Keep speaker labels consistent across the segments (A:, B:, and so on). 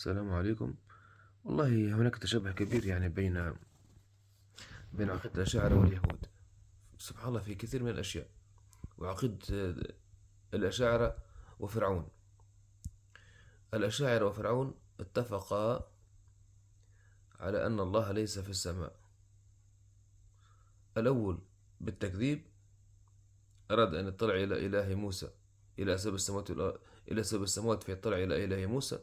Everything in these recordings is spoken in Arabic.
A: السلام عليكم. والله هناك تشابه كبير يعني بين عقيدة الأشاعرة واليهود. سبحان الله في كثير من الأشياء. وعقيدة الأشاعرة وفرعون. الأشاعرة وفرعون اتفقا على أن الله ليس في السماء. الأول بالتكذيب، أراد أن يطلع إلى إله موسى، إلى سبع السماوات فيطلع إلى إله موسى،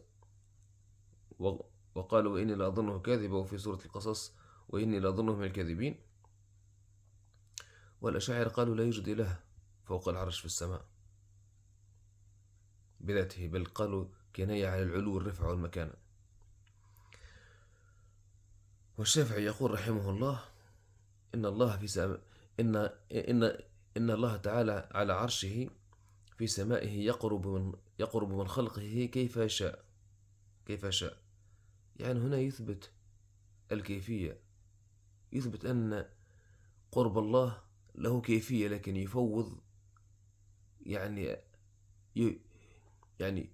A: وقالوا وإني لأظنه كاذبا، وفي سورة القصص وإني لأظنه من الكاذبين. والأشاعرة قالوا لا يوجد إله فوق العرش في السماء بذاته، بل قالوا كناية على العلو والرفعة والمكانة. والشافعي يقول رحمه الله إن الله في سماء إن الله تعالى على عرشه في سمائه يقرب من خلقه كيف يشاء. يعني هنا يثبت الكيفية، يثبت أن قرب الله له كيفية، لكن يفوض يعني يعني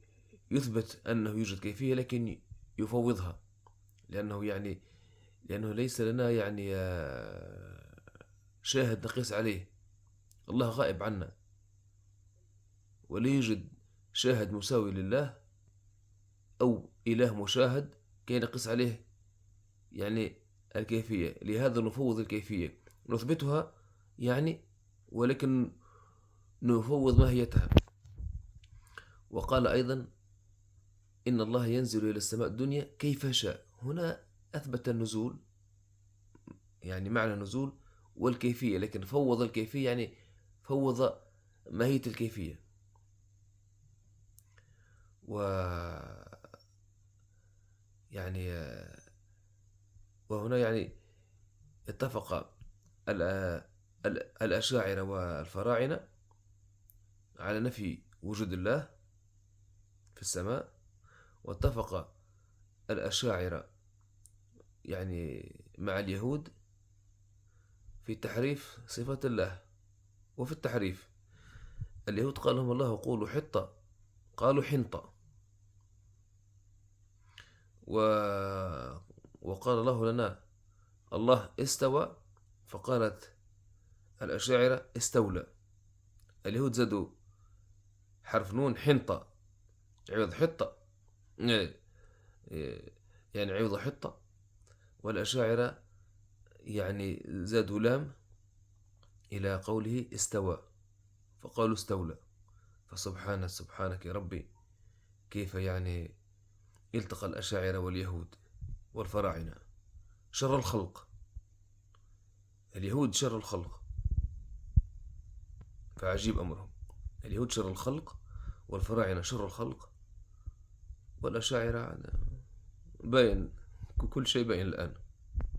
A: يثبت أنه يوجد كيفية لكن يفوضها، لأنه ليس لنا شاهد نقيس عليه. الله غائب عنا، ولا يوجد شاهد مساوي لله أو إله مشاهد كي نقيس عليه الكيفية. لهذا نفوض الكيفية، نثبتها ولكن نفوض ماهيتها. وقال أيضا إن الله ينزل إلى السماء الدنيا كيف شاء. هنا أثبت النزول، معنى النزول والكيفية، لكن فوض الكيفية، فوض ماهية الكيفية. وهنا اتفق الأشاعرة والفراعنة على نفي وجود الله في السماء، واتفق الأشاعرة مع اليهود في تحريف صفة الله. وفي التحريف اليهود قال لهم الله قولوا حطة، قالوا حنطة. وقال الله لنا الله استوى، فقالت الأشاعرة استولى. اليهود زادوا حرف نون حنطة عوض حطة، عوض حطة. والأشاعرة زادوا لام إلى قوله استوى، فقالوا استولى. سبحانك يا ربي، كيف التقى الأشاعرة واليهود والفراعنة شر الخلق. اليهود شر الخلق، فعجيب أمرهم. اليهود شر الخلق، والفراعنة شر الخلق، والأشاعرة باين، كل شيء باين الآن.